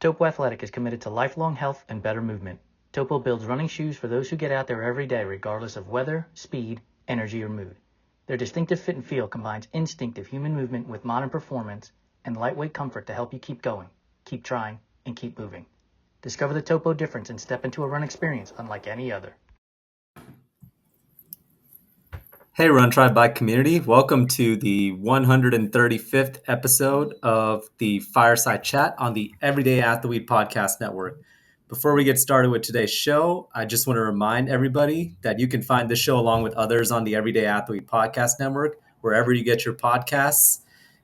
Topo Athletic is committed to lifelong health and better movement. Topo builds running shoes for those who get out there every day regardless of weather, speed, energy, or mood. Their distinctive fit and feel combines instinctive human movement with modern performance and lightweight comfort to help you keep going, keep trying, and keep moving. Discover the Topo difference and step into a run experience unlike any other. Hey, Run Tribe Bike community. Welcome to the 135th episode of the Fireside Chat on the Everyday Athlete Podcast Network. Before we get started with today's show, I just want to remind everybody that you can find this show along with others on the Everyday Athlete Podcast Network, wherever you get your podcasts,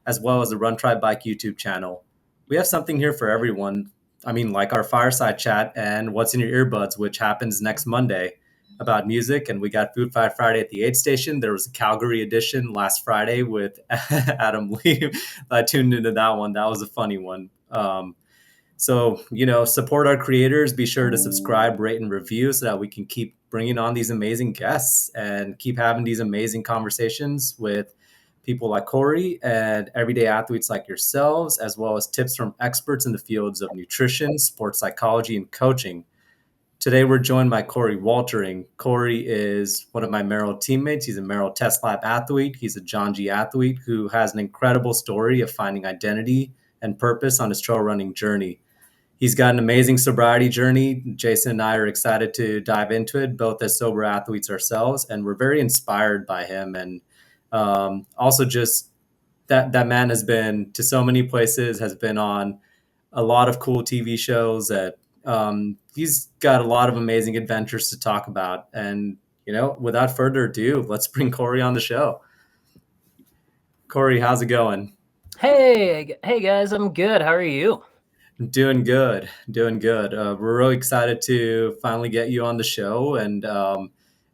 as well as the Run Tribe Bike YouTube channel. We have something here for everyone. Like our Fireside Chat and What's in Your Earbuds, which happens next Monday, about music. And we got Food Fight Friday at the aid station. There was a Calgary edition last Friday with Adam Lee. I tuned into that one. That was a funny one. So, support our creators. Be sure to subscribe, rate, and review so that we can keep bringing on these amazing guests and keep having these amazing conversations with people like Coree and everyday athletes like yourselves, as well as tips from experts in the fields of nutrition, sports psychology, and coaching. Today, we're joined by Coree Woltering. Coree is one of my Merrill teammates. He's a Merrill Test Lab athlete. He's a John G. athlete who has an incredible story of finding identity and purpose on his trail running journey. He's got an amazing sobriety journey. Jason and I are excited to dive into it, both as sober athletes ourselves, and we're very inspired by him. And also just that man has been to so many places, has been on a lot of cool TV shows that he's got a lot of amazing adventures to talk about. And, without further ado, let's bring Coree on the show. Coree, how's it going? Hey guys, I'm good. How are you? Doing good. We're really excited to finally get you on the show. And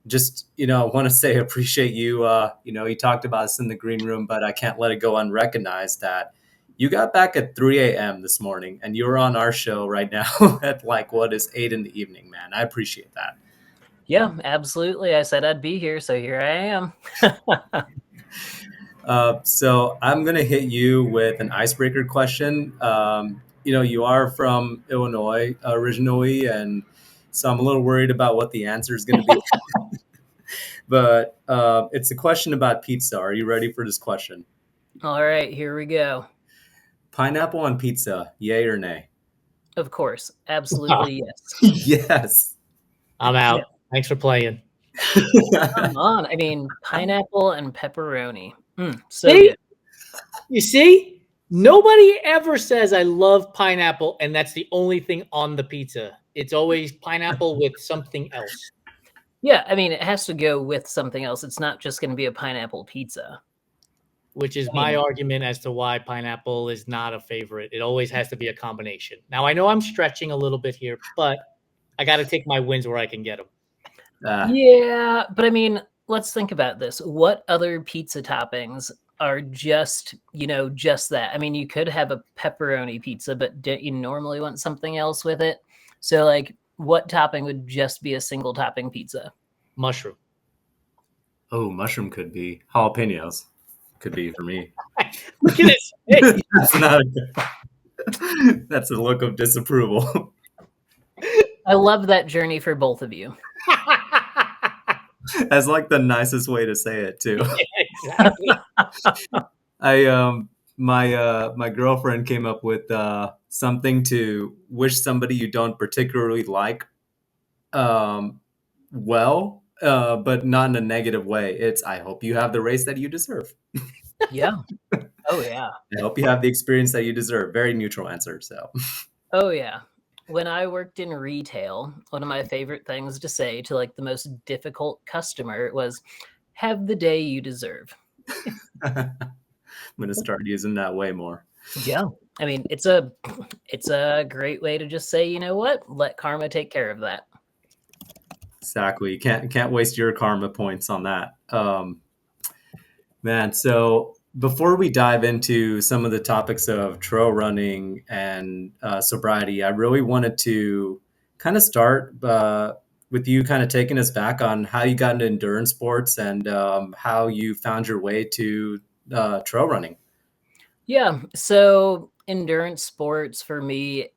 just, I want to say appreciate you. You talked about us in the green room, but I can't let it go unrecognized that you got back at 3 a.m. this morning and you're on our show right now at 8 in the evening, man. I appreciate that. Yeah, absolutely. I said I'd be here, so here I am. So I'm going to hit you with an icebreaker question. You are from Illinois originally, and so I'm a little worried about what the answer is going to be. But it's a question about pizza. Are you ready for this question? All right, here we go. Pineapple on pizza, yay or nay? Of course. Absolutely, yes. Yes. I'm out. Yeah. Thanks for playing. Come on. Pineapple and pepperoni. So see? Good. You see? Nobody ever says I love pineapple and that's the only thing on the pizza. It's always pineapple with something else. Yeah, it has to go with something else. It's not just going to be a pineapple pizza. Which is my argument as to why pineapple is not a favorite. It always has to be a combination. Now, I know I'm stretching a little bit here, but I got to take my wins where I can get them. Yeah, but let's think about this. What other pizza toppings are just that? You could have a pepperoni pizza, but don't you normally want something else with it? So, what topping would just be a single topping pizza? Mushroom. Oh, mushroom could be. Jalapenos could be for me. Look at this. Hey. That's not a good. That's a look of disapproval. I love that journey for both of you. That's the nicest way to say it too. Yeah, exactly. My girlfriend came up with something to wish somebody you don't particularly like well, but not in a negative way. It's, I hope you have the race that you deserve. Yeah. Oh yeah. I hope you have the experience that you deserve. Very neutral answer. So. Oh yeah. When I worked in retail, one of my favorite things to say to the most difficult customer was, have the day you deserve. I'm going to start using that way more. Yeah. It's a great way to just say, you know what? Let karma take care of that. Exactly. You can't waste your karma points on that. Man, so before we dive into some of the topics of trail running and sobriety, I really wanted to kind of start with you kind of taking us back on how you got into endurance sports and how you found your way to trail running. Yeah. So endurance sports for me,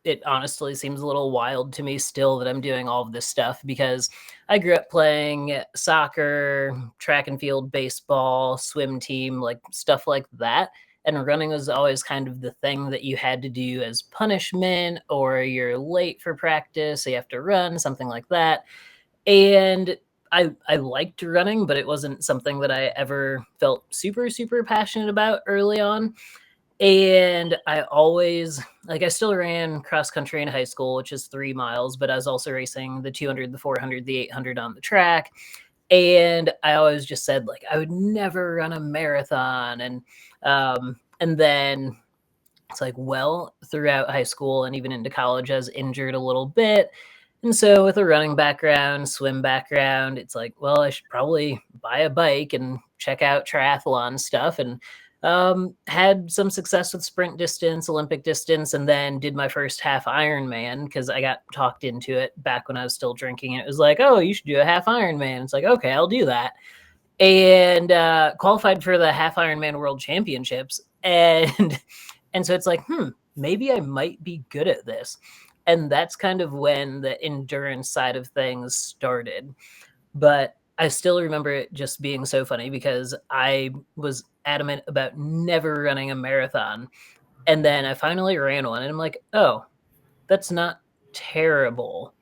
it honestly seems a little wild to me still that I'm doing all of this stuff, because I grew up playing soccer, track and field, baseball, swim team, like stuff like that. And running was always kind of the thing that you had to do as punishment, or you're late for practice, so you have to run, something like that. And I liked running, but it wasn't something that I ever felt super, super passionate about early on. And I always, like, I still ran cross country in high school, which is 3 miles, but I was also racing the 200, the 400, the 800 on the track. And I always just said, like, I would never run a marathon. And then it's like, well, throughout high school and even into college, I was injured a little bit. And so with a running background, swim background, it's like, well, I should probably buy a bike and check out triathlon stuff. And had some success with sprint distance, Olympic distance, and then did my first half Ironman because I got talked into it back when I was still drinking. It was like, oh, you should do a half Ironman. It's like, okay, I'll do that. And qualified for the half Ironman World Championships. And so it's like, maybe I might be good at this. And that's kind of when the endurance side of things started. But I still remember it just being so funny because I was adamant about never running a marathon. And then I finally ran one and I'm like, oh, that's not terrible.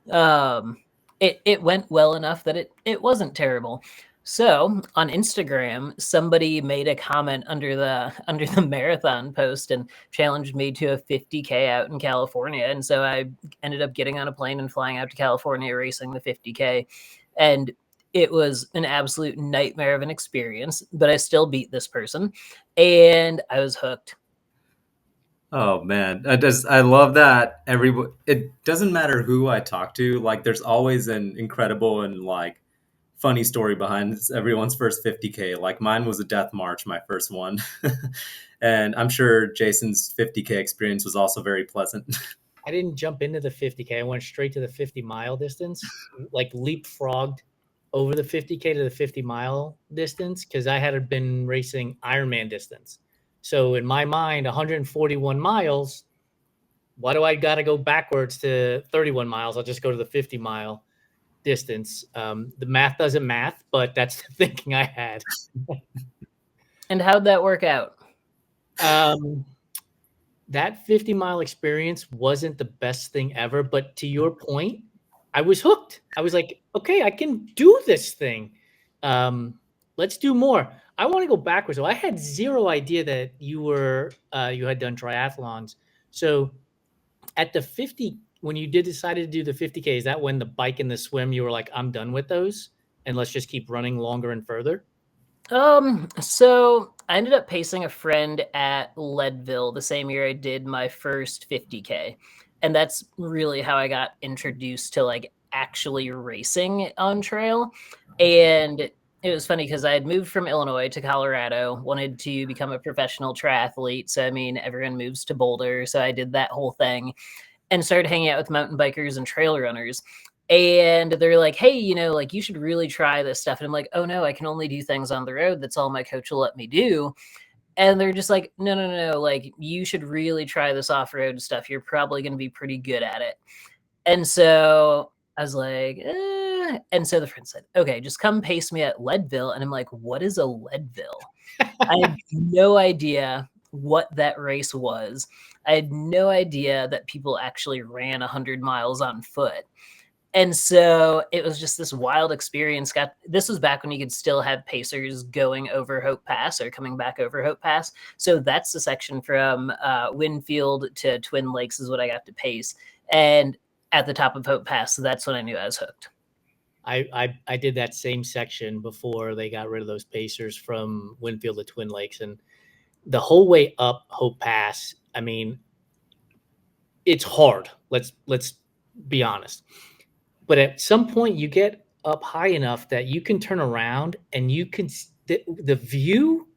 It went well enough that it wasn't terrible. So on Instagram, somebody made a comment under the marathon post and challenged me to a 50K out in California. And so I ended up getting on a plane and flying out to California, racing the 50K. And it was an absolute nightmare of an experience, but I still beat this person and I was hooked. Oh man, I love that. It doesn't matter who I talk to. Like, there's always an incredible and like funny story behind everyone's first 50K. Like, mine was a death march, my first one, and I'm sure Jason's 50K experience was also very pleasant. I didn't jump into the 50K. I went straight to the 50-mile distance, like leapfrogged over the 50K to the 50-mile distance because I had been racing Ironman distance. So in my mind, 141 miles, why do I got to go backwards to 31 miles? I'll just go to the 50-mile distance. The math doesn't math, but that's the thinking I had. And how'd that work out? That 50-mile experience wasn't the best thing ever, but to your point, I was hooked. I was like, okay, I can do this thing. Let's do more. I want to go backwards. So I had zero idea that you had done triathlons. So at the 50, when you decided to do the 50K, is that when the bike and the swim, you were like, I'm done with those and let's just keep running longer and further? So I ended up pacing a friend at Leadville the same year I did my first 50K. And that's really how I got introduced to like actually racing on trail. And it was funny because I had moved from Illinois to Colorado, wanted to become a professional triathlete. So, I mean, everyone moves to Boulder. So I did that whole thing and started hanging out with mountain bikers and trail runners. And they're like, hey, like you should really try this stuff. And I'm like, oh no, I can only do things on the road. That's all my coach will let me do. And they're just like, no, like you should really try this off-road stuff. You're probably going to be pretty good at it. And so I was like, And so the friend said, okay, just come pace me at Leadville. And I'm like, what is a Leadville? I had no idea what that race was. I had no idea that people actually ran 100 miles on foot. And so it was just this wild experience. This was back when you could still have pacers going over Hope Pass or coming back over Hope Pass. So that's the section from Winfield to Twin Lakes is what I got to pace. And at the top of Hope Pass, so that's when I knew I was hooked. I did that same section before they got rid of those pacers from Winfield to Twin Lakes. And the whole way up Hope Pass, I mean, it's hard. Let's be honest. But at some point you get up high enough that you can turn around and you can, the view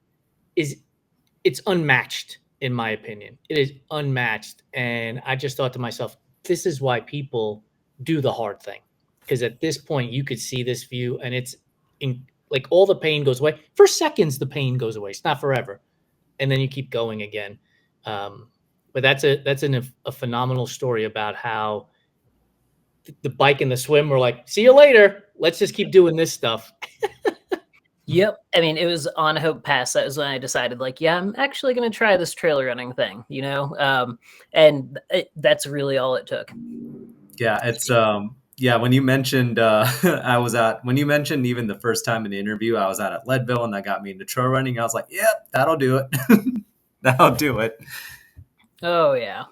it's unmatched in my opinion. It is unmatched. And I just thought to myself, this is why people do the hard thing. Because at this point you could see this view and it's like all the pain goes away. For seconds, the pain goes away. It's not forever. And then you keep going again. But But that's a phenomenal story about how the bike and the swim were like, see you later. Let's just keep doing this stuff. Yep. I mean, it was on Hope Pass. That was when I decided, like, yeah, I'm actually going to try this trail running thing, and that's really all it took. Yeah, it's when you mentioned when you mentioned even the first time in the interview, I was out at Leadville and that got me into trail running. I was like, yep, that'll do it. That'll do it. Oh yeah.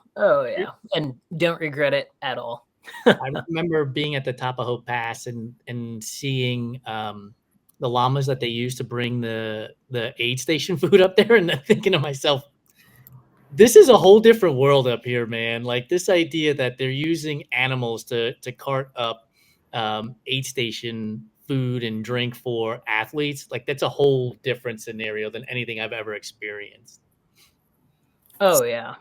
And don't regret it at all. I remember being at the top of Hope Pass and seeing the llamas that they use to bring the aid station food up there, and then thinking to myself, this is a whole different world up here, man. Like this idea that they're using animals to cart up aid station food and drink for athletes, like that's a whole different scenario than anything I've ever experienced. Oh yeah.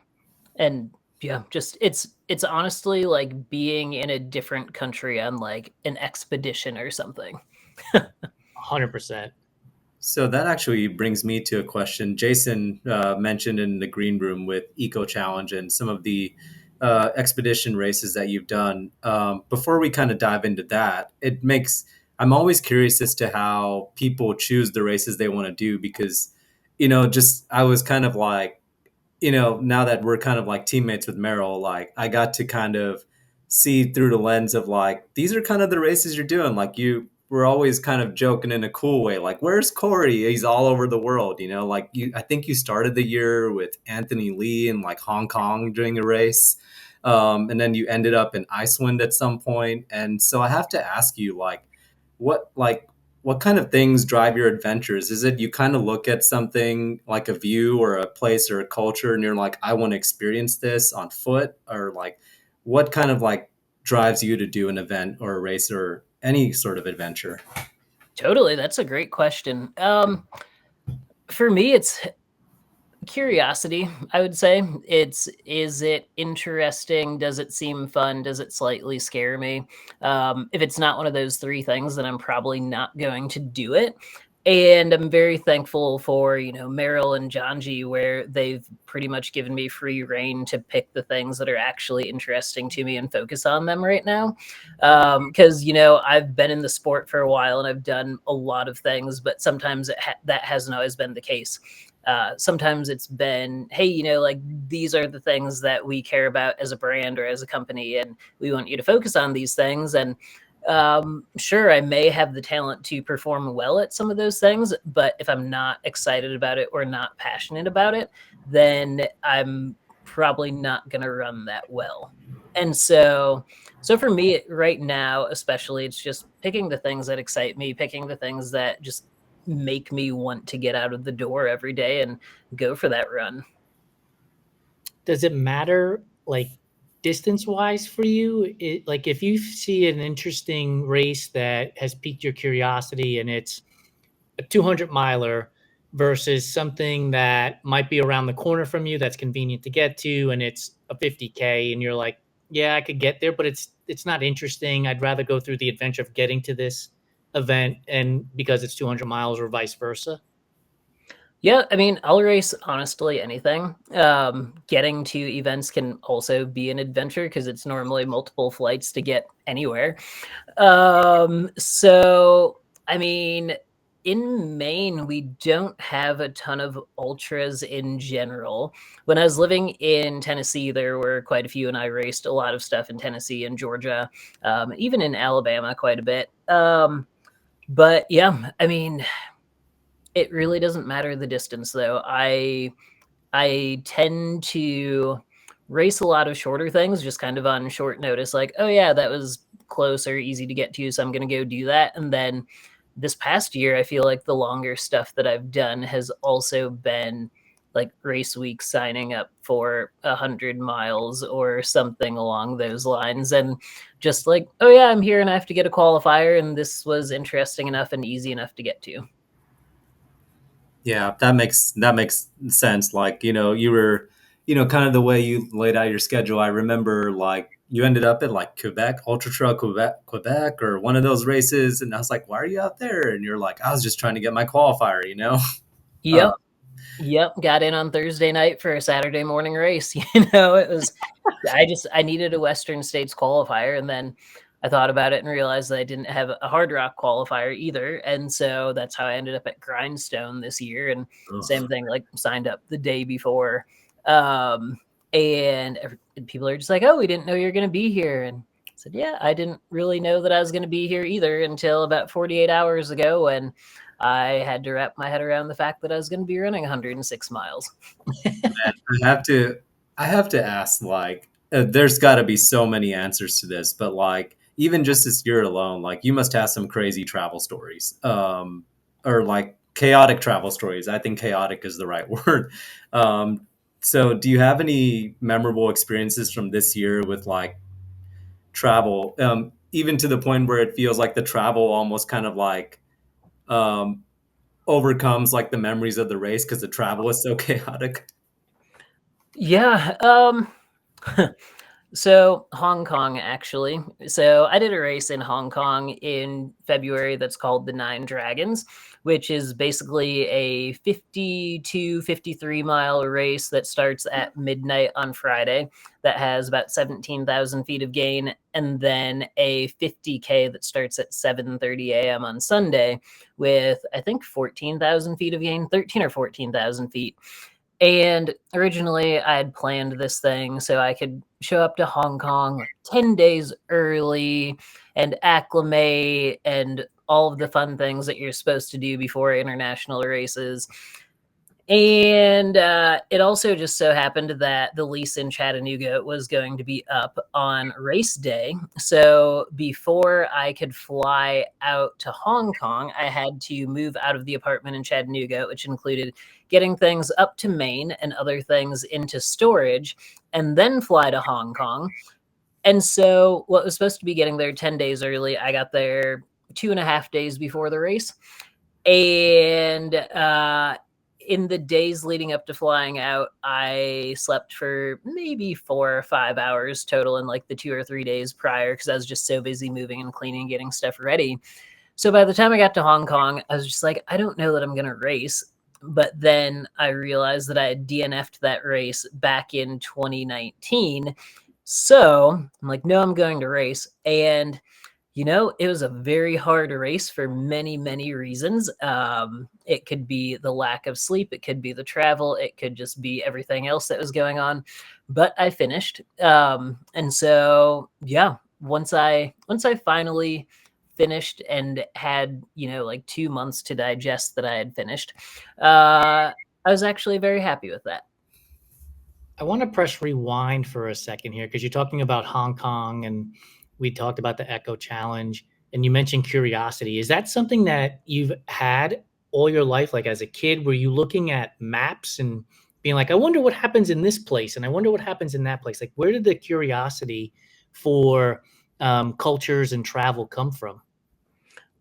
And yeah, just it's honestly like being in a different country on like an expedition or something. 100%. So that actually brings me to a question Jason mentioned in the green room with Eco Challenge and some of the expedition races that you've done. Before we kind of dive into that, I'm always curious as to how people choose the races they want to do because, I was kind of like, now that we're kind of like teammates with Merrill, like I got to kind of see through the lens of like, these are kind of the races you're doing. Like we're always kind of joking in a cool way. Like, where's Coree? He's all over the world, like I think you started the year with Anthony Lee in like Hong Kong doing a race. And then you ended up in Iceland at some point. And so I have to ask you what kind of things drive your adventures? Is it you kind of look at something like a view or a place or a culture and you're like, I want to experience this on foot? Or like, what kind of like drives you to do an event or a race or any sort of adventure? Totally. That's a great question. For me, it's curiosity, I would say. Is it interesting? Does it seem fun? Does it slightly scare me? If it's not one of those three things, then I'm probably not going to do it. And I'm very thankful for, Merrill and Janji, where they've pretty much given me free reign to pick the things that are actually interesting to me and focus on them right now. Because, I've been in the sport for a while and I've done a lot of things, but sometimes that hasn't always been the case. Sometimes it's been, hey, like these are the things that we care about as a brand or as a company, and we want you to focus on these things. And sure, I may have the talent to perform well at some of those things, but if I'm not excited about it or not passionate about it, then I'm probably not going to run that well. And so for me right now, especially, it's just picking the things that excite me, picking the things that just make me want to get out of the door every day and go for that run. Does it matter like distance wise for you? Like if you see an interesting race that has piqued your curiosity and it's a 200 miler versus something that might be around the corner from you that's convenient to get to and it's a 50K and you're like, yeah, I could get there, but it's not interesting. I'd rather go through the adventure of getting to this event and because it's 200 miles or vice versa. Yeah, I mean, I'll race honestly anything. Getting to events can also be an adventure because it's normally multiple flights to get anywhere. So, I mean, in Maine, we don't have a ton of ultras in general. When I was living in Tennessee, there were quite a few, and I raced a lot of stuff in Tennessee and Georgia, even in Alabama quite a bit. But yeah, I mean, it really doesn't matter the distance though. I tend to race a lot of shorter things just kind of on short notice, like, oh yeah, that was close or easy to get to, so I'm going to go do that. And then this past year, I feel like the longer stuff that I've done has also been like race week, signing up for 100 miles or something along those lines. And just like, oh yeah, I'm here and I have to get a qualifier. And this was interesting enough and easy enough to get to. Yeah, that makes sense. Like, you were, kind of the way you laid out your schedule. I remember like you ended up at like Quebec, Ultra Trail Quebec, or one of those races. And I was like, why are you out there? And you're like, I was just trying to get my qualifier, Yep. Yep, got in on Thursday night for a Saturday morning race. It was I needed a Western States qualifier, and then I thought about it and realized that I didn't have a Hard Rock qualifier either, and so that's how I ended up at Grindstone this year. And same thing, like signed up the day before, and people are just like, "Oh, we didn't know you were going to be here," and I said, "Yeah, I didn't really know that I was going to be here either until about 48 hours ago, and I had to wrap my head around the fact that I was going to be running 106 miles." I have to ask, like, there's got to be so many answers to this, but like, even just this year alone, like, you must have some crazy travel stories, or like chaotic travel stories. I think chaotic is the right word. So, do you have any memorable experiences from this year with like travel, even to the point where it feels like the travel almost kind of like um, overcomes like the memories of the race because the travel is so chaotic? Yeah. So Hong Kong, actually. So I did a race in Hong Kong in February that's called the Nine Dragons, which is basically a 52, 53-mile race that starts at midnight on Friday that has about 17,000 feet of gain, and then a 50K that starts at 7:30 a.m. on Sunday with, I think, 14,000 feet of gain, 13 or 14,000 feet. And originally, I had planned this thing so I could show up to Hong Kong like 10 days early and acclimate and all of the fun things that you're supposed to do before international races. And it also just so happened that the lease in Chattanooga was going to be up on race day. So before I could fly out to Hong Kong, I had to move out of the apartment in Chattanooga, which included getting things up to Maine and other things into storage, and then fly to Hong Kong. And so what was supposed to be getting there 10 days early, I got there 2.5 days before the race. And in the days leading up to flying out, I slept for maybe 4 or 5 hours total in like the 2 or 3 days prior because I was just so busy moving and cleaning, getting stuff ready. So by the time I got to Hong Kong, I was just like, I don't know that I'm going to race. But then I realized that I had DNF'd that race back in 2019. So I'm like, no, I'm going to race. And it was a very hard race for many, many reasons. It could be the lack of sleep. It could be the travel. It could just be everything else that was going on. But I finished. And so, yeah, once I finally finished and had, like 2 months to digest that I had finished, I was actually very happy with that. I want to press rewind for a second here because you're talking about Hong Kong and we talked about the Echo Challenge and you mentioned curiosity. Is that something that you've had all your life? Like as a kid, were you looking at maps and being like, I wonder what happens in this place and I wonder what happens in that place? Like, where did the curiosity for cultures and travel come from?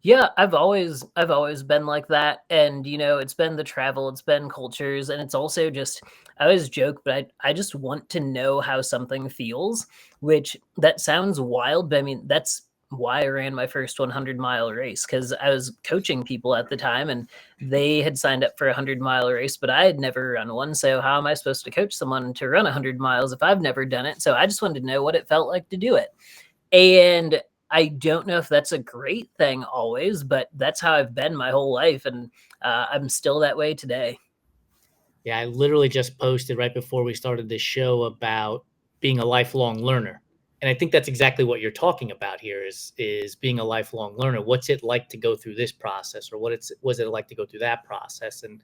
Yeah, I've always been like that. And it's been the travel, it's been cultures, and it's also just, I always joke, but I just want to know how something feels, which that sounds wild, but I mean that's why I ran my first 100-mile race, because I was coaching people at the time and they had signed up for a 100-mile race, but I had never run one. So how am I supposed to coach someone to run 100 miles if I've never done it? So I just wanted to know what it felt like to do it. And I don't know if that's a great thing always, but that's how I've been my whole life. And I'm still that way today. Yeah, I literally just posted right before we started this show about being a lifelong learner. And I think that's exactly what you're talking about here is being a lifelong learner. What's it like to go through this process, or was it like to go through that process? And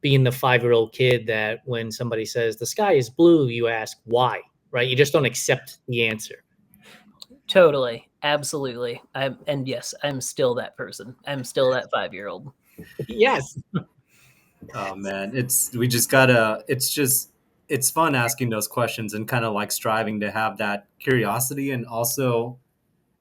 being the 5-year-old kid that when somebody says the sky is blue, you ask why, right? You just don't accept the answer. Totally. Absolutely. And yes, I'm still that person. I'm still that 5-year-old. Yes. Oh man, it's fun asking those questions and kind of like striving to have that curiosity. And also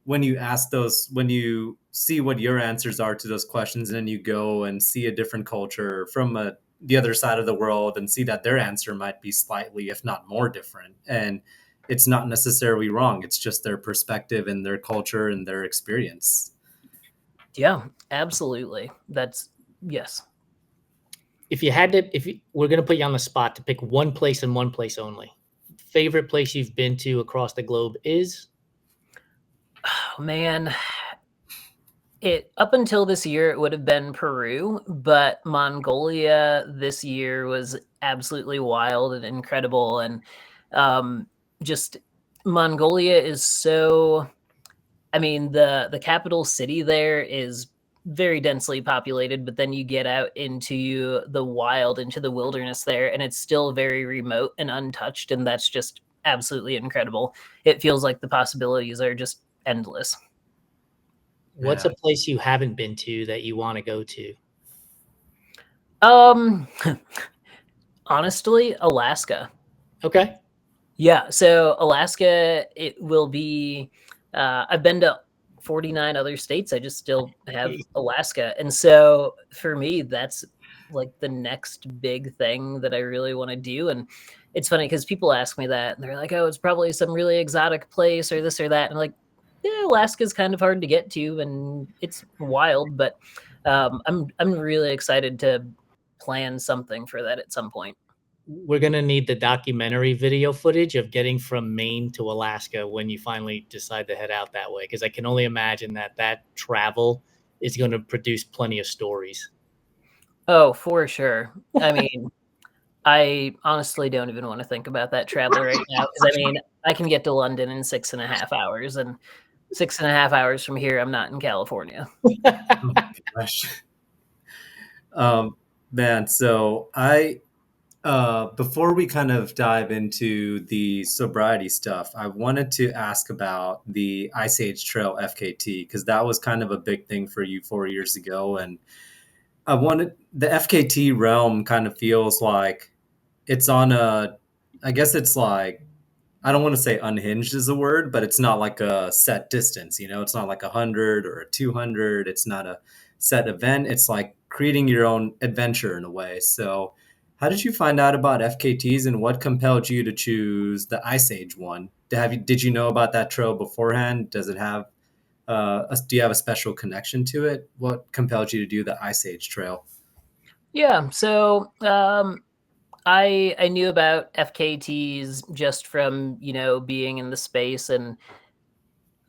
when you ask those, when you see what your answers are to those questions, and then you go and see a different culture from the other side of the world and see that their answer might be slightly, if not more different. And it's not necessarily wrong. It's just their perspective and their culture and their experience. Yeah, absolutely. Yes. If you had to, we're going to put you on the spot to pick one place and one place only. Favorite place you've been to across the globe is? Oh, man. Up until this year, it would have been Peru, but Mongolia this year was absolutely wild and incredible. And just Mongolia is so, I mean, the capital city there is very densely populated, but then you get out into the wild, into the wilderness there, and it's still very remote and untouched. And that's just absolutely incredible. It feels like the possibilities are just endless. What's a place you haven't been to that you want to go to? Honestly, Alaska. Okay. Yeah, so Alaska, it will be, I've been to 49 other states. I just still have Alaska. And so for me, that's like the next big thing that I really want to do. And it's funny because people ask me that and they're like, oh, it's probably some really exotic place or this or that. And I'm like, yeah, Alaska's kind of hard to get to and it's wild, but I'm really excited to plan something for that at some point. We're going to need the documentary video footage of getting from Maine to Alaska when you finally decide to head out that way, because I can only imagine that travel is going to produce plenty of stories. Oh, for sure. I mean, I honestly don't even want to think about that travel right now. Because I mean, I can get to London in 6.5 hours, and 6.5 hours from here, I'm not in California. Oh my gosh. Man, so before we kind of dive into the sobriety stuff, I wanted to ask about the Ice Age Trail FKT, because that was kind of a big thing for you 4 years ago. And the FKT realm kind of feels like it's on I guess it's like, I don't want to say unhinged is a word, but it's not like a set distance, it's not like 100 or a 200. It's not a set event. It's like creating your own adventure in a way. So how did you find out about FKTs and what compelled you to choose the Ice Age one? Did you know about that trail beforehand? Does it have, do you have a special connection to it? What compelled you to do the Ice Age Trail? Yeah, so I knew about FKTs just from, being in the space, and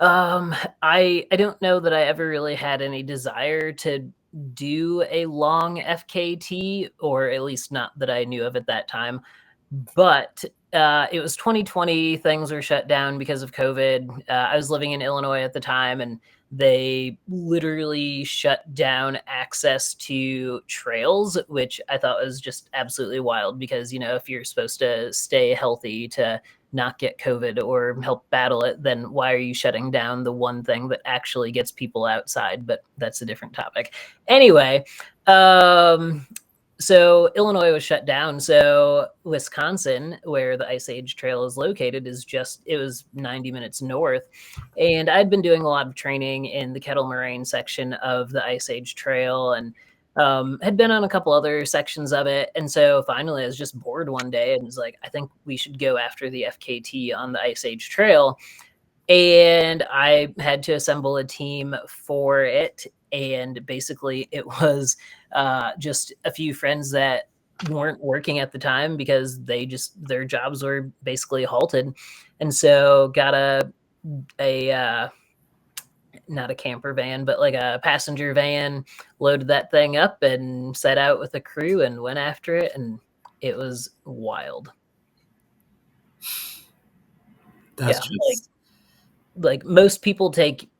I don't know that I ever really had any desire to do a long FKT, or at least not that I knew of at that time. But it was 2020. Things were shut down because of COVID. I was living in Illinois at the time, and they literally shut down access to trails, which I thought was just absolutely wild because, if you're supposed to stay healthy to not get COVID or help battle it, then why are you shutting down the one thing that actually gets people outside? But that's a different topic. Anyway, so Illinois was shut down. So Wisconsin, where the Ice Age Trail is located, it was 90 minutes north. And I'd been doing a lot of training in the Kettle Moraine section of the Ice Age Trail and had been on a couple other sections of it. And so finally I was just bored one day and was like, I think we should go after the FKT on the Ice Age Trail. And I had to assemble a team for it. And basically it was just a few friends that weren't working at the time because their jobs were basically halted. And so got not a camper van, but like a passenger van, loaded that thing up and set out with a crew and went after it. And it was wild. That's just... like most people take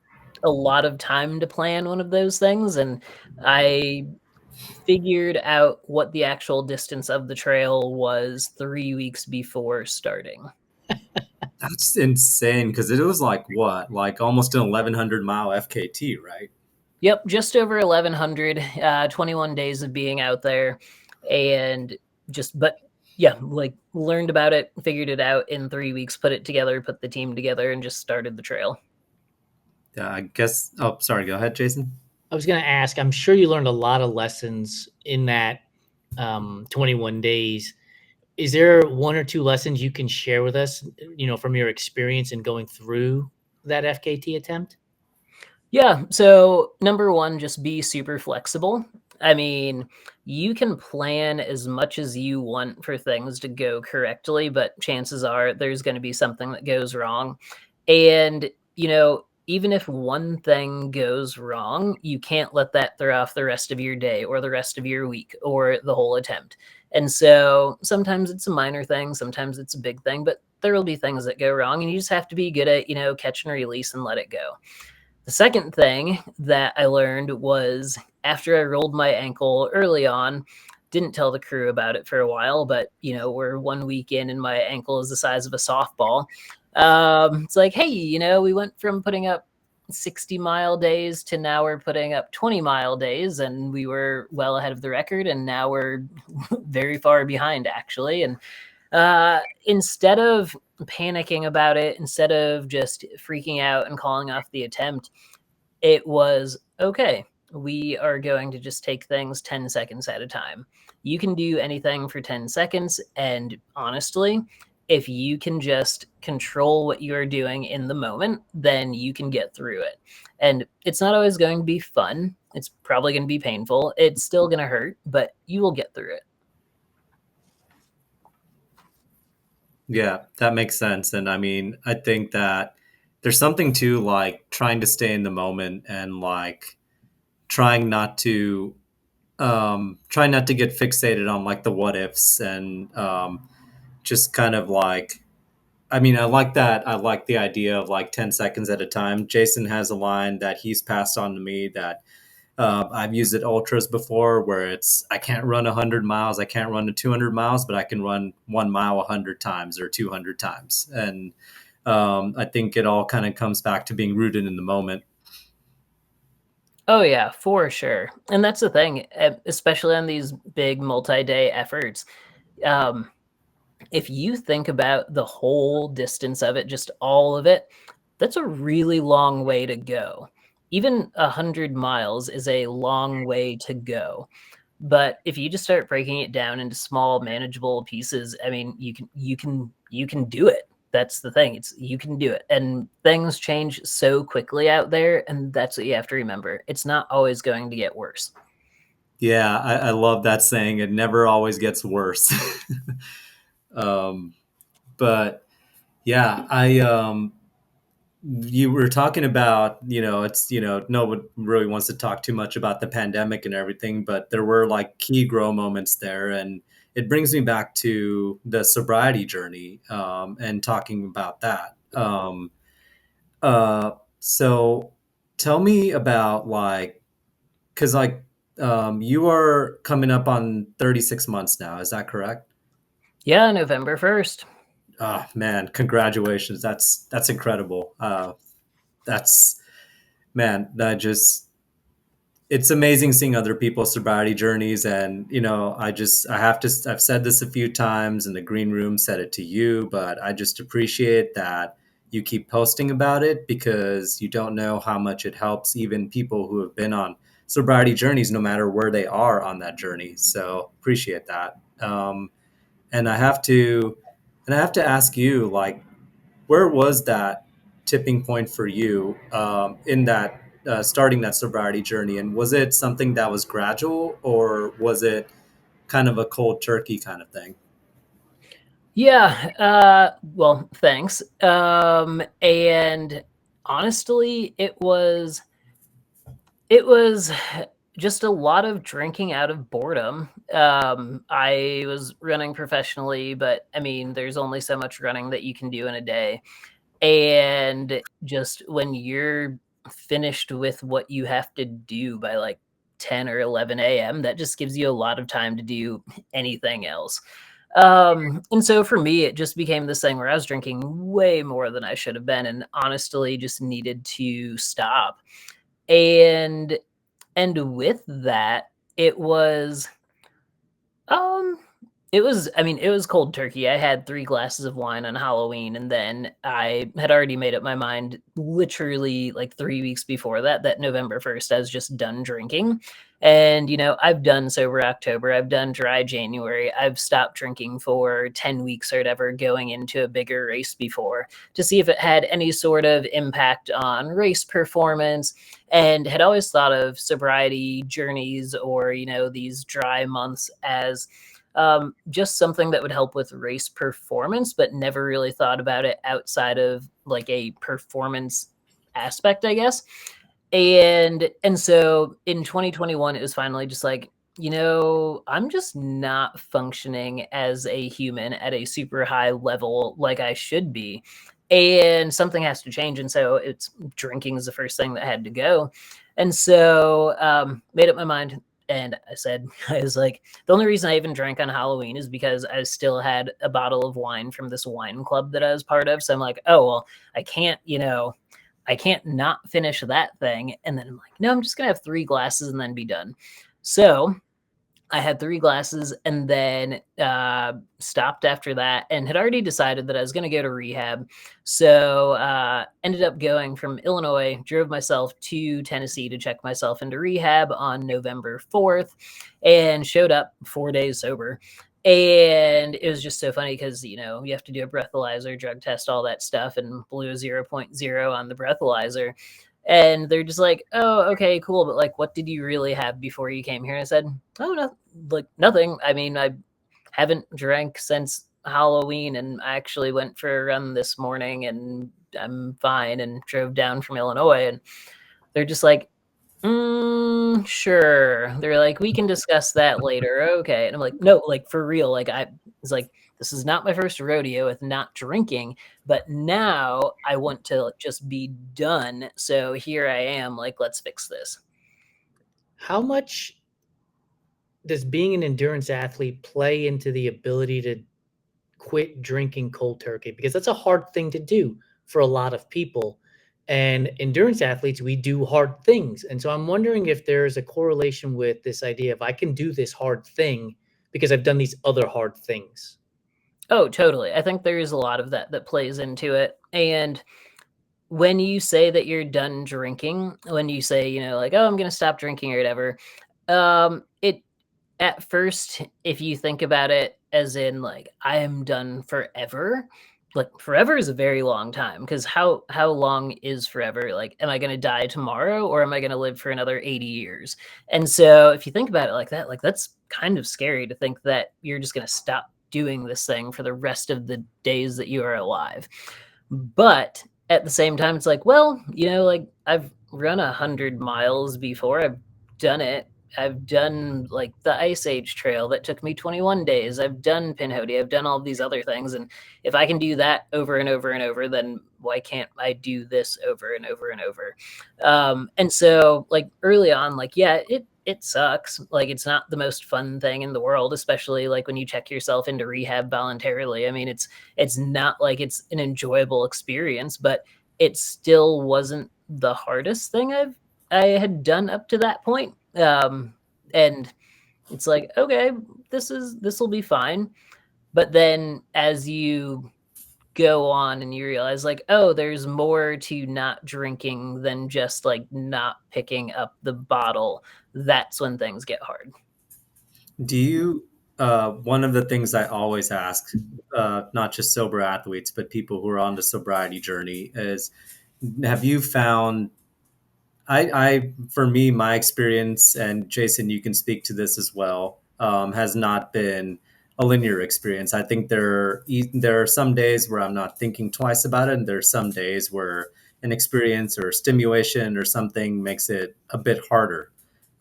a lot of time to plan one of those things. And I figured out what the actual distance of the trail was 3 weeks before starting. That's insane, because it was like what? Like almost an 1,100 mile FKT, right? Yep, just over 1,100, 21 days of being out there. And learned about it, figured it out in 3 weeks, put it together, put the team together, and just started the trail. Yeah, I guess. Oh, sorry. Go ahead, Jason. I was going to ask, I'm sure you learned a lot of lessons in that 21 days. Is there one or two lessons you can share with us, from your experience in going through that FKT attempt? Yeah. So number one, just be super flexible. I mean, you can plan as much as you want for things to go correctly, but chances are there's going to be something that goes wrong. And, even if one thing goes wrong, you can't let that throw off the rest of your day or the rest of your week or the whole attempt. And so sometimes it's a minor thing, sometimes it's a big thing, but there will be things that go wrong, and you just have to be good at, catch and release and let it go. The second thing that I learned was after I rolled my ankle early on, didn't tell the crew about it for a while, but we're 1 week in and my ankle is the size of a softball. It's like, hey, we went from putting up 60-mile days to now we're putting up 20-mile days, and we were well ahead of the record, and now we're very far behind actually. And instead of panicking about it, instead of just freaking out and calling off the attempt, it was okay. We are going to just take things 10 seconds at a time. You can do anything for 10 seconds. And honestly, if you can just control what you're doing in the moment, then you can get through it. And it's not always going to be fun. It's probably going to be painful. It's still going to hurt, but you will get through it. Yeah, that makes sense. And I mean, I think that there's something to like trying to stay in the moment and like trying not to get fixated on like the what ifs and just kind of like, I mean, I like that. I like the idea of like 10 seconds at a time. Jason has a line that he's passed on to me that I've used at ultras before, where it's I can't run 100 miles, I can't run to 200 miles, but I can run 1 mile 100 times or 200 times. And I think it all kind of comes back to being rooted in the moment. Oh yeah, for sure. And that's the thing, especially on these big multi-day efforts. If you think about the whole distance of it, just all of it, that's a really long way to go. Even 100 miles is a long way to go. But if you just start breaking it down into small, manageable pieces, I mean, you can do it. That's the thing. You can do it. And things change so quickly out there, and that's what you have to remember. It's not always going to get worse. Yeah, I love that saying. It never always gets worse. But yeah, you were talking about, it's, no one really wants to talk too much about the pandemic and everything, but there were like key grow moments there. And it brings me back to the sobriety journey and talking about that. So tell me about like, because like you are coming up on 36 months now. Is that correct? Yeah, November 1st. Oh man, congratulations. That's incredible. That's man, that just it's amazing seeing other people's sobriety journeys. And I've said this a few times, and the green room said it to you, but I just appreciate that you keep posting about it, because you don't know how much it helps even people who have been on sobriety journeys, no matter where they are on that journey. So appreciate that. And I have to ask you, like, where was that tipping point for you in that starting that sobriety journey? And was it something that was gradual, or was it kind of a cold turkey kind of thing? Yeah, well, thanks. And honestly, it was just a lot of drinking out of boredom. I was running professionally, but I mean, there's only so much running that you can do in a day. And just when you're finished with what you have to do by like 10 or 11 a.m., that just gives you a lot of time to do anything else. And so for me, it just became this thing where I was drinking way more than I should have been, and honestly just needed to stop. And with that, it was um It was cold turkey. I had 3 glasses of wine on Halloween, and then I had already made up my mind literally like 3 weeks before that November 1st, I was just done drinking. And, I've done sober October, I've done dry January, I've stopped drinking for 10 weeks or whatever going into a bigger race before to see if it had any sort of impact on race performance, and had always thought of sobriety journeys or, these dry months as just something that would help with race performance, but never really thought about it outside of like a performance aspect, I guess. And so in 2021, it was finally just like, I'm just not functioning as a human at a super high level like I should be. And something has to change. And so it's drinking is the first thing that had to go. And so made up my mind. And I was like, the only reason I even drank on Halloween is because I still had a bottle of wine from this wine club that I was part of. So I'm like, oh, well, I can't not finish that thing. And then I'm like, no, I'm just going to have 3 glasses and then be done. So I had 3 glasses and then stopped after that, and had already decided that I was going to go to rehab. So ended up going from Illinois, drove myself to Tennessee to check myself into rehab on November 4th, and showed up 4 days sober. And it was just so funny because, you have to do a breathalyzer, drug test, all that stuff, and blew a 0.0 on the breathalyzer. And they're just like, oh, okay, cool. But like, what did you really have before you came here? And I said, oh, no, like nothing. I mean, I haven't drank since Halloween, and I actually went for a run this morning and I'm fine, and drove down from Illinois. And they're just like, sure. They're like, we can discuss that later. Okay. And I'm like, no, like for real. Like I was like, this is not my first rodeo with not drinking, but now I want to just be done. So here I am, like, let's fix this. How much does being an endurance athlete play into the ability to quit drinking cold turkey? Because that's a hard thing to do for a lot of people. And endurance athletes, we do hard things. And so I'm wondering if there's a correlation with this idea of I can do this hard thing because I've done these other hard things. Oh, totally. I think there is a lot of that plays into it. And when you say that you're done drinking, when you say, like, oh, I'm going to stop drinking or whatever, it at first, if you think about it as in like, I am done forever, like forever is a very long time, because how long is forever? Like, am I going to die tomorrow, or am I going to live for another 80 years? And so if you think about it like that, like that's kind of scary to think that you're just going to stop doing this thing for the rest of the days that you are alive. But at the same time, it's like, well, like I've run 100 miles before. I've done it. I've done like the Ice Age Trail that took me 21 days. I've done Pinhoti. I've done all these other things. And if I can do that over and over and over, then why can't I do this over and over and over? And so like early on, like, yeah, it sucks. Like it's not the most fun thing in the world, especially like when you check yourself into rehab voluntarily. I mean, it's not like it's an enjoyable experience, but it still wasn't the hardest thing I had done up to that point. And it's like, okay, this will be fine. But then as you go on and you realize like, oh, there's more to not drinking than just like not picking up the bottle, that's when things get hard. Do you, one of the things I always ask, not just sober athletes, but people who are on the sobriety journey is, have you found, for me, my experience, and Jason, you can speak to this as well, has not been a linear experience. I think there are some days where I'm not thinking twice about it, and there are some days where an experience or stimulation or something makes it a bit harder.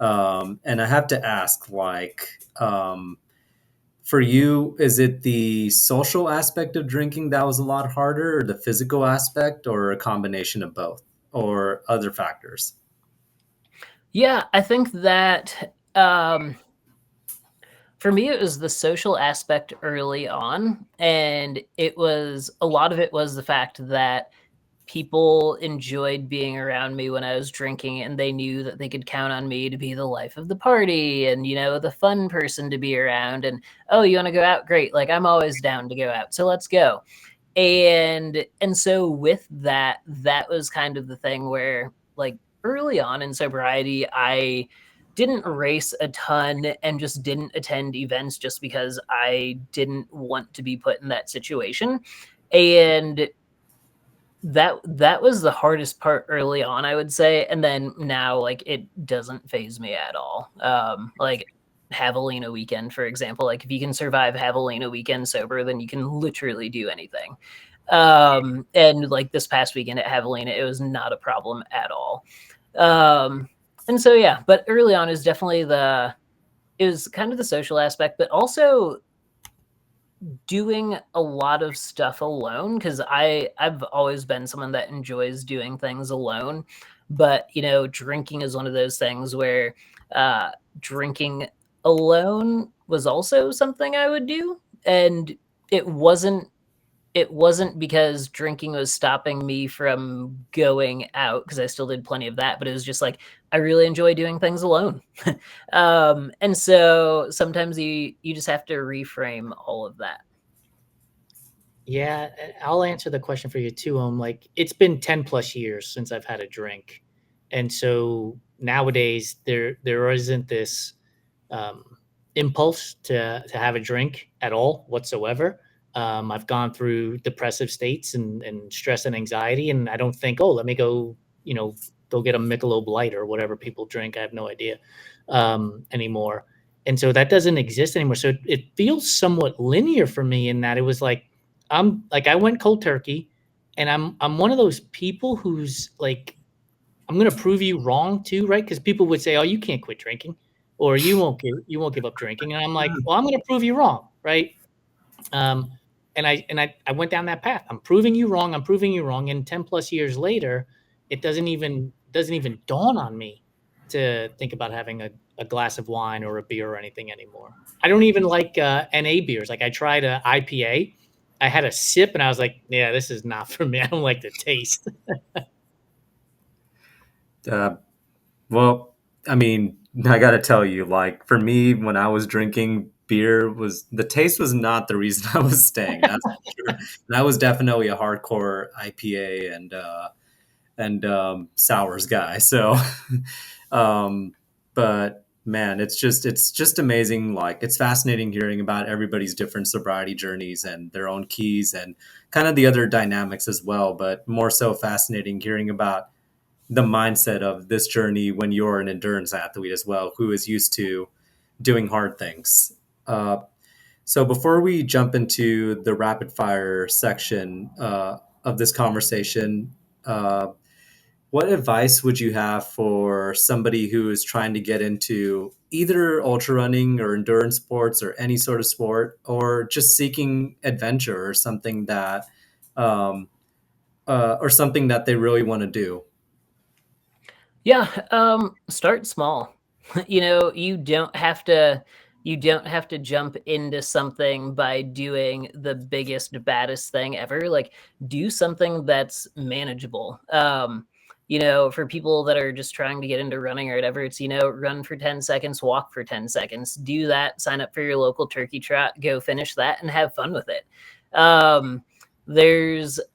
And I have to ask, like, for you, is it the social aspect of drinking that was a lot harder, or the physical aspect, or a combination of both, or other factors? Yeah, I think that for me, it was the social aspect early on. And a lot of it was the fact that people enjoyed being around me when I was drinking, and they knew that they could count on me to be the life of the party and, you know, the fun person to be around. And, oh, you want to go out? Great. Like, I'm always down to go out. So let's go. And so with that, that was kind of the thing where, like, early on in sobriety, I didn't race a ton and just didn't attend events just because I didn't want to be put in that situation. And that was the hardest part early on, I would say. And then now, like, it doesn't phase me at all. Like Javelina weekend, for example, like if you can survive Javelina weekend sober, then you can literally do anything. And like this past weekend at Javelina, it was not a problem at all. And so, yeah, but early on is definitely it was kind of the social aspect, but also doing a lot of stuff alone, because I've always been someone that enjoys doing things alone. But, you know, drinking is one of those things where drinking alone was also something I would do. And it wasn't because drinking was stopping me from going out, because I still did plenty of that, but it was just like I really enjoy doing things alone. And so sometimes you just have to reframe all of that. Yeah, I'll answer the question for you too. Like, it's been 10 plus years since I've had a drink. And so nowadays there isn't this impulse to have a drink at all whatsoever. I've gone through depressive states and stress and anxiety, and I don't think, oh, let me go, go get a Michelob Light or whatever people drink. I have no idea anymore. And so that doesn't exist anymore. So it feels somewhat linear for me in that it was like, I went cold turkey, and I'm one of those people who's like, I'm gonna prove you wrong too, right? Because people would say, "Oh, you can't quit drinking, or you won't give up drinking," and I'm like, "Well, I'm gonna prove you wrong, right?" Um, and I went down that path. I'm proving you wrong. I'm proving you wrong. And 10 plus years later, it doesn't even dawn on me to think about having a glass of wine or a beer or anything anymore. I don't even like NA beers. Like, I tried a IPA. I had a sip and I was like, yeah, this is not for me. I don't like the taste. Well, I mean, I got to tell you, like for me, when I was drinking beer, was the taste was not the reason I was staying. That's for sure. And I was definitely a hardcore IPA and sours guy. So, um, but man, it's just amazing. Like it's fascinating hearing about everybody's different sobriety journeys and their own keys and kind of the other dynamics as well. But more so fascinating hearing about the mindset of this journey when you're an endurance athlete as well, who is used to doing hard things. So before we jump into the rapid fire section of this conversation, what advice would you have for somebody who is trying to get into either ultra running or endurance sports or any sort of sport, or just seeking adventure or something that they really want to do? Yeah, start small. You know, you don't have to jump into something by doing the biggest, baddest thing ever. Like, do something that's manageable. You know, for people that are just trying to get into running or whatever, it's, you know, run for 10 seconds, walk for 10 seconds, do that, sign up for your local turkey trot, go finish that and have fun with it. I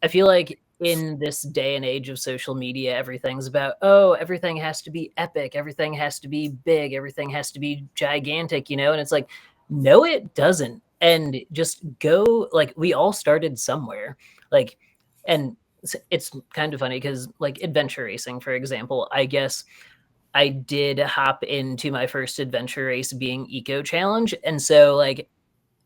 feel like in this day and age of social media, everything's about, oh, everything has to be epic, everything has to be big, everything has to be gigantic, you know? And it's like, no, it doesn't. And just go, like, we all started somewhere. Like, and it's kind of funny because, like, adventure racing, for example, I guess I did hop into my first adventure race being Eco Challenge. And so, like,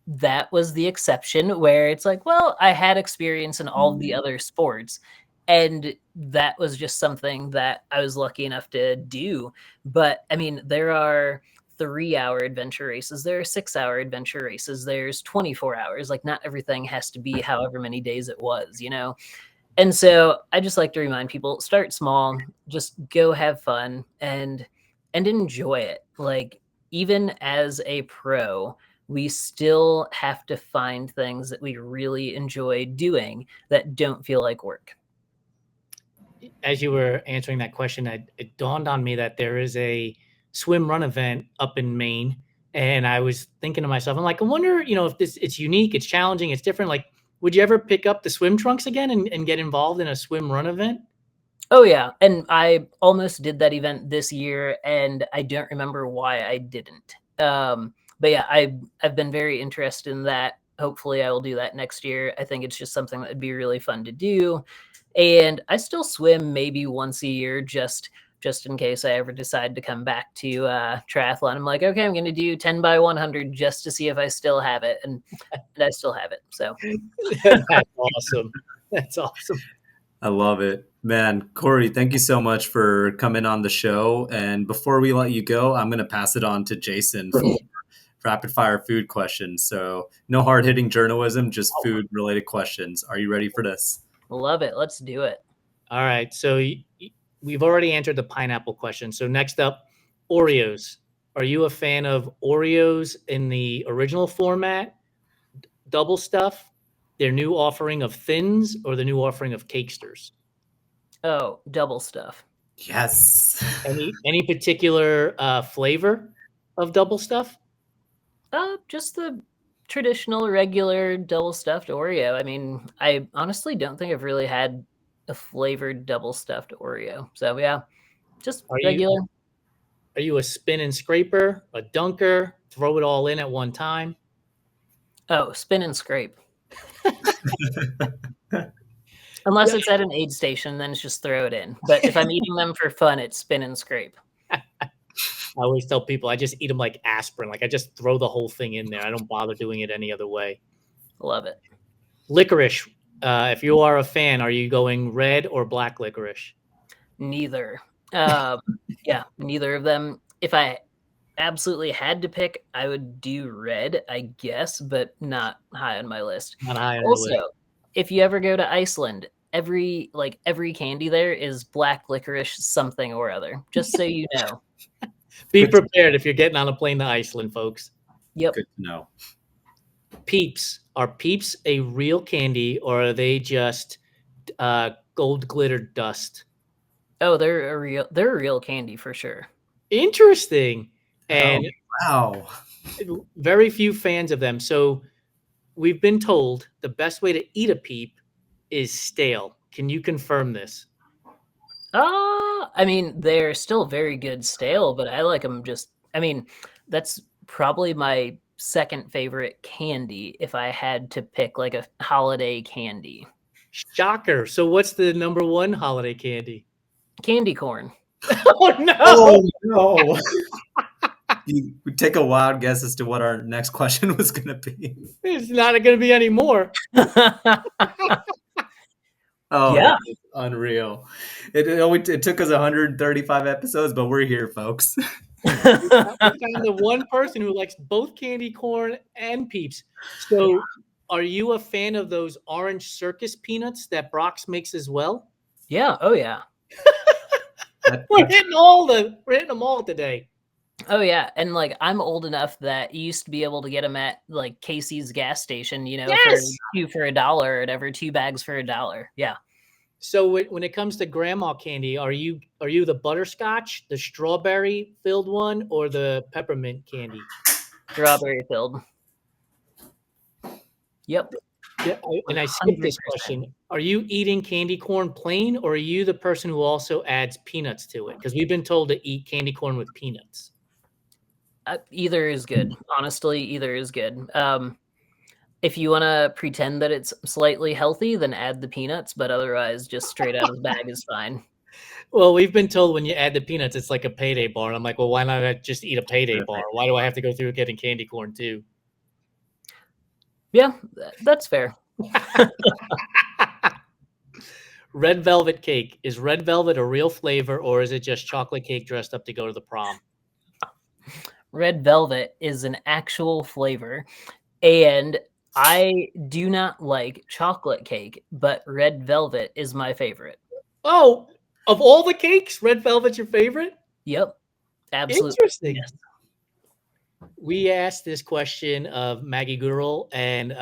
that was the exception where it's like, well, I had experience in all the other sports. And that was just something that I was lucky enough to do. But I mean, there are 3-hour adventure races, there are 6-hour adventure races, there's 24 hours. Like, not everything has to be however many days it was, you know? And so I just like to remind people, start small, just go have fun and enjoy it. Like, even as a pro, we still have to find things that we really enjoy doing that don't feel like work. as you were answering that question, it dawned on me that there is a swim run event up in Maine. And I was thinking to myself, I'm like, I wonder, if it's unique, it's challenging, it's different. Like, would you ever pick up the swim trunks again and get involved in a swim run event? Oh yeah, and I almost did that event this year, and I don't remember why I didn't. But yeah, I've been very interested in that. Hopefully, I will do that next year. I think it's just something that would be really fun to do, and I still swim maybe once a year, just in case I ever decide to come back to triathlon. I'm like, okay, I'm going to do 10 by 100 just to see if I still have it, and I still have it. So That's awesome. That's awesome. I love it. Man, Corey, thank you so much for coming on the show. And before we let you go, I'm going to pass it on to Jason for rapid fire food questions. So no hard hitting journalism, just food related questions. Are you ready for this? love it. Let's do it. All right. So we've already answered the pineapple question. So next up, Oreos. Are you a fan of Oreos in the original format, double stuff, their new offering of thins, or the new offering of cakesters? Oh, double stuff. Yes. Any particular flavor of double stuff? Just the traditional, regular double stuffed Oreo. I mean, I honestly don't think I've really had a flavored double stuffed Oreo. So yeah, just regular. Are you a spin and scraper, a dunker, throw it all in at one time? Oh, spin and scrape. Unless it's at an aid station, then it's just throw it in. But if I'm eating them for fun, it's spin and scrape. I always tell people I just eat them like aspirin. Like I just throw the whole thing in there. I don't bother doing it any other way. Love it. Licorice. If you are a fan, are you going red or black licorice? Neither. Yeah, neither of them. If I absolutely had to pick, I would do red, I guess, but not high on my list. Not high on Also, the list. if you ever go to Iceland, every candy there is black licorice something or other, just so you know. Be prepared if you're getting on a plane to Iceland, folks. Yep. Good to know. Peeps. Are Peeps a real candy or are they just gold glittered dust? Oh, they're a real candy for sure. Interesting. And wow. Very few fans of them. So we've been told the best way to eat a Peep is stale. Can you confirm this? I mean, they're still very good stale, but I like them that's probably my second favorite candy if I had to pick like a holiday candy. Shocker. So what's the number one holiday candy? Candy corn. Oh, no. Oh, no. You would take a wild guess as to what our next question was going to be. It's not going to be any more. Oh, yeah. Unreal. It took us 135 episodes, but we're here, folks. We found the one person who likes both candy corn and Peeps. So are you a fan of those orange circus peanuts that Brock's makes as well? Yeah. Oh, yeah. We're hitting them all today. Oh yeah, and like I'm old enough that you used to be able to get them at like Casey's gas station, Yes! for $2 or whatever, 2 bags for $1. Yeah. So when it comes to grandma candy, are you the butterscotch, the strawberry filled one, or the peppermint candy? Strawberry filled. Yep. Yeah, and I skipped this 100%. question. Are you eating candy corn plain, or are you the person who also adds peanuts to it? Because we've been told to eat candy corn with peanuts. Either is good. Honestly, either is good. If you want to pretend that it's slightly healthy, then add the peanuts, but otherwise just straight out of the bag is fine. Well, we've been told when you add the peanuts, it's like a payday bar. And I'm like, well, why not just eat a payday bar? Why do I have to go through getting candy corn too? Yeah, that's fair. Red velvet cake. Is red velvet a real flavor, or is it just chocolate cake dressed up to go to the prom? Red velvet is an actual flavor, and I do not like chocolate cake, but red velvet is my favorite. Oh, of all the cakes, red velvet's your favorite? Yep. Absolutely. Interesting. Yes. We asked this question of Maggie Goodall and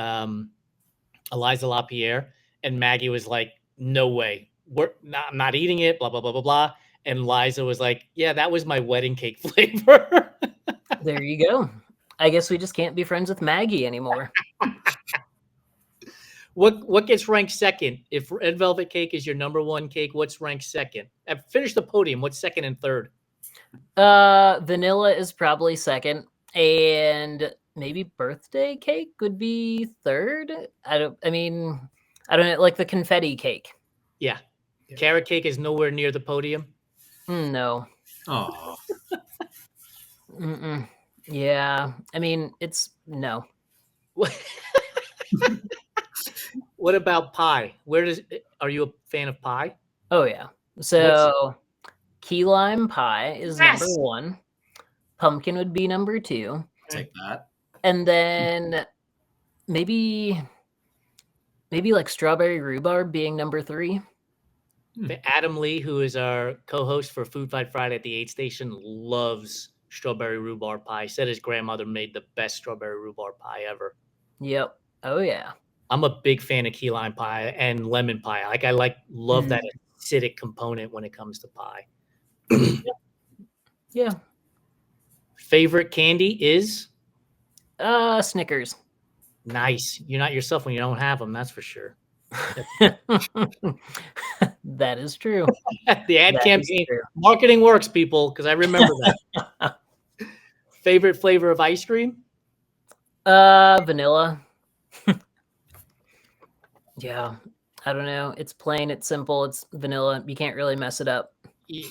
Eliza LaPierre, and Maggie was like, no way. I'm not eating it, blah, blah, blah, blah, blah. And Liza was like, yeah, that was my wedding cake flavor. There you go. I guess we just can't be friends with Maggie anymore. What gets ranked second? If red velvet cake is your number one cake, what's ranked second? Finish the podium. What's second and third? Vanilla is probably second, and maybe birthday cake would be third. I don't know, like the confetti cake. Yeah. Carrot cake is nowhere near the podium. No. Oh. Yeah. I mean, it's no. What about pie? Are you a fan of pie? Oh yeah. So key lime pie is number one. Pumpkin would be number two. Take that. And then maybe like strawberry rhubarb being number three. Adam Lee, who is our co-host for Food Fight Friday at the Aid Station, loves strawberry rhubarb pie. Said his grandmother made the best strawberry rhubarb pie ever. Yep. Oh yeah. I'm a big fan of key lime pie and lemon pie. Love that acidic component when it comes to pie. Yeah. Favorite candy is? Snickers. Nice. You're not yourself when you don't have them, that's for sure. That is true. The ad campaign. Marketing works, people, because I remember that. Favorite flavor of ice cream? Vanilla. Yeah. I don't know. It's plain, it's simple, it's vanilla. You can't really mess it up.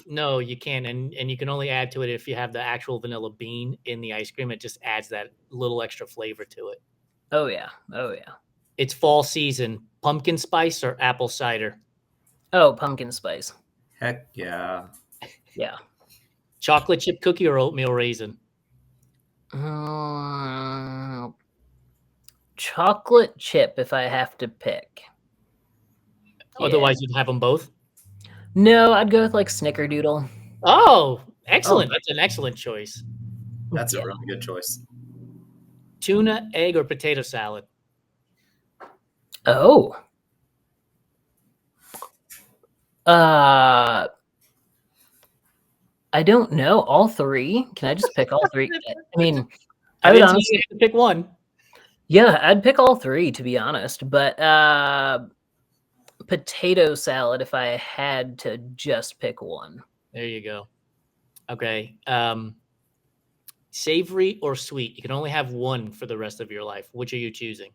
No, you can't. And you can only add to it if you have the actual vanilla bean in the ice cream. It just adds that little extra flavor to it. Oh, yeah. Oh, yeah. It's fall season. Pumpkin spice or apple cider? Oh, pumpkin spice. Heck yeah. Yeah. Chocolate chip cookie or oatmeal raisin? Chocolate chip if I have to pick. Otherwise, you'd have them both? No, I'd go with like Snickerdoodle. Oh, excellent. That's an excellent choice. That's a really good choice. Tuna, egg, or potato salad? Oh. I don't know. All three? Can I just pick all three? I mean, I would honestly have to pick one. Yeah, I'd pick all three, to be honest. But potato salad if I had to just pick one. There you go. Okay. Savory or sweet? You can only have one for the rest of your life. Which are you choosing?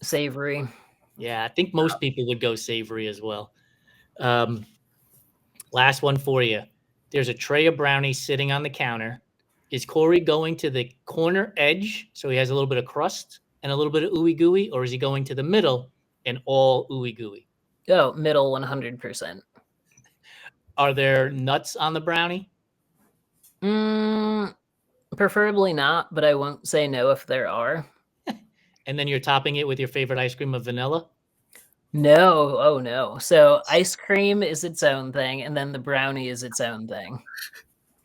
Savory. Yeah, I think most people would go savory as well. Last one for you. There's a tray of brownies sitting on the counter. Is Corey going to the corner edge so he has a little bit of crust and a little bit of ooey gooey, or is he going to the middle and all ooey gooey? Oh, middle 100%. Are there nuts on the brownie? Preferably not, but I won't say no if there are. And then you're topping it with your favorite ice cream of vanilla? No. Oh, no. So ice cream is its own thing, and then the brownie is its own thing.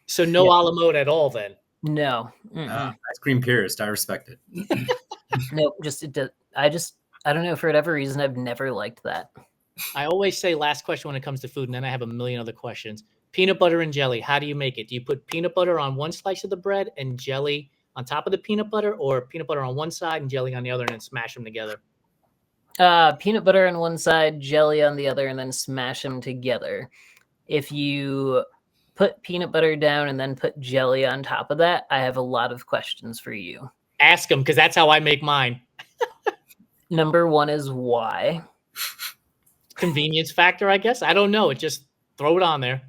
So no a la mode at all then? No. Ice cream purist. I respect it. No, I don't know. For whatever reason, I've never liked that. I always say last question when it comes to food, and then I have a million other questions. Peanut butter and jelly. How do you make it? Do you put peanut butter on one slice of the bread and jelly on top of the peanut butter, or peanut butter on one side and jelly on the other and then smash them together? Peanut butter on one side, jelly on the other, and then smash them together. If you put peanut butter down and then put jelly on top of that, I have a lot of questions for you. Ask them, because that's how I make mine. Number one is why? Convenience factor, I guess. I don't know. Just throw it on there.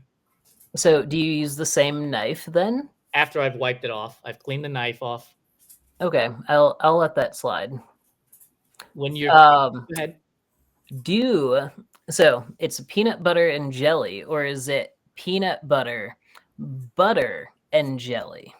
So do you use the same knife then? After I've wiped it off. I've cleaned the knife off. Okay, I'll let that slide. When you're go ahead. So it's peanut butter and jelly, or is it peanut butter, and jelly?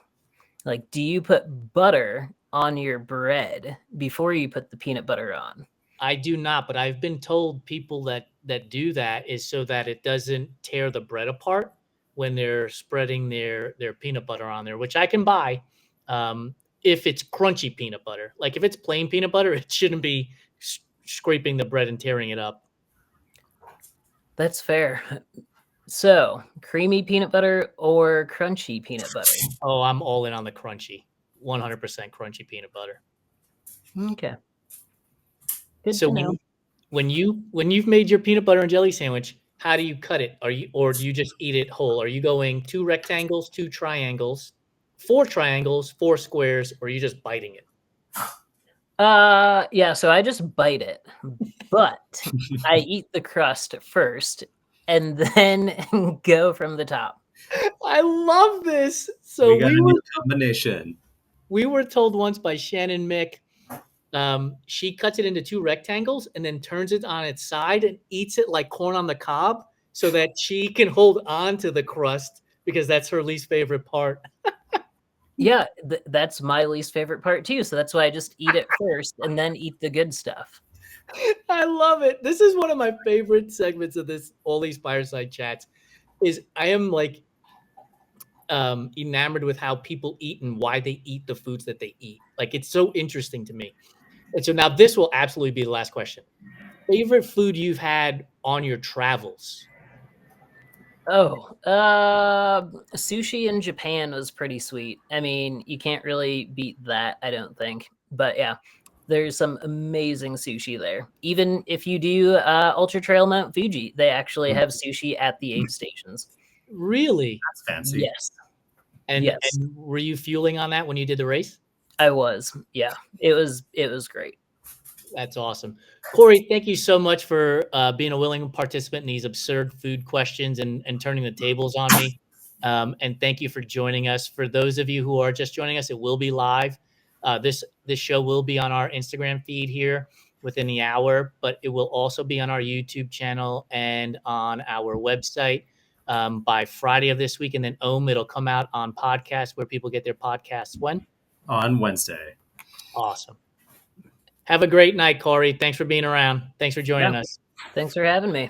Like, do you put butter on your bread before you put the peanut butter on? I do not, but I've been told people that do that is so that it doesn't tear the bread apart when they're spreading their peanut butter on there, which I can buy if it's crunchy peanut butter. Like if it's plain peanut butter, it shouldn't be scraping the bread and tearing it up. That's fair. So, creamy peanut butter or crunchy peanut butter? Oh, I'm all in on the crunchy, 100% crunchy peanut butter. Okay. Good So to know. when you've made your peanut butter and jelly sandwich, how do you cut it? Or do you just eat it whole? Are you going 2 rectangles, 2 triangles, 4 triangles, 4 squares, or are you just biting it? Yeah, so I just bite it, but I eat the crust first and then go from the top. I love this. So We got a new combination. we were told once by Shannon Mick, she cuts it into 2 rectangles and then turns it on its side and eats it like corn on the cob so that she can hold on to the crust because that's her least favorite part. Yeah, that's my least favorite part too. So that's why I just eat it first and then eat the good stuff. I love it. This is one of my favorite segments of all these fireside chats. Is I am like enamored with how people eat and why they eat the foods that they eat. Like it's so interesting to me. And so now this will absolutely be the last question. Favorite food you've had on your travels? Oh, sushi in Japan was pretty sweet. I mean, you can't really beat that, I don't think. But yeah, there's some amazing sushi there. Even if you do Ultra Trail Mount Fuji, they actually have sushi at the aid stations. Really? That's fancy. Yes. And, Yes. and were you fueling on that when you did the race? I was. Yeah. It was great. That's awesome. Coree, thank you so much for being a willing participant in these absurd food questions and turning the tables on me. And thank you for joining us. For those of you who are just joining us, it will be live. This show will be on our Instagram feed here within the hour, but it will also be on our YouTube channel and on our website by Friday of this week. And then it'll come out on podcast where people get their podcasts when? On Wednesday. Awesome. Have a great night, Coree. Thanks for being around. Thanks for joining us. Thanks for having me.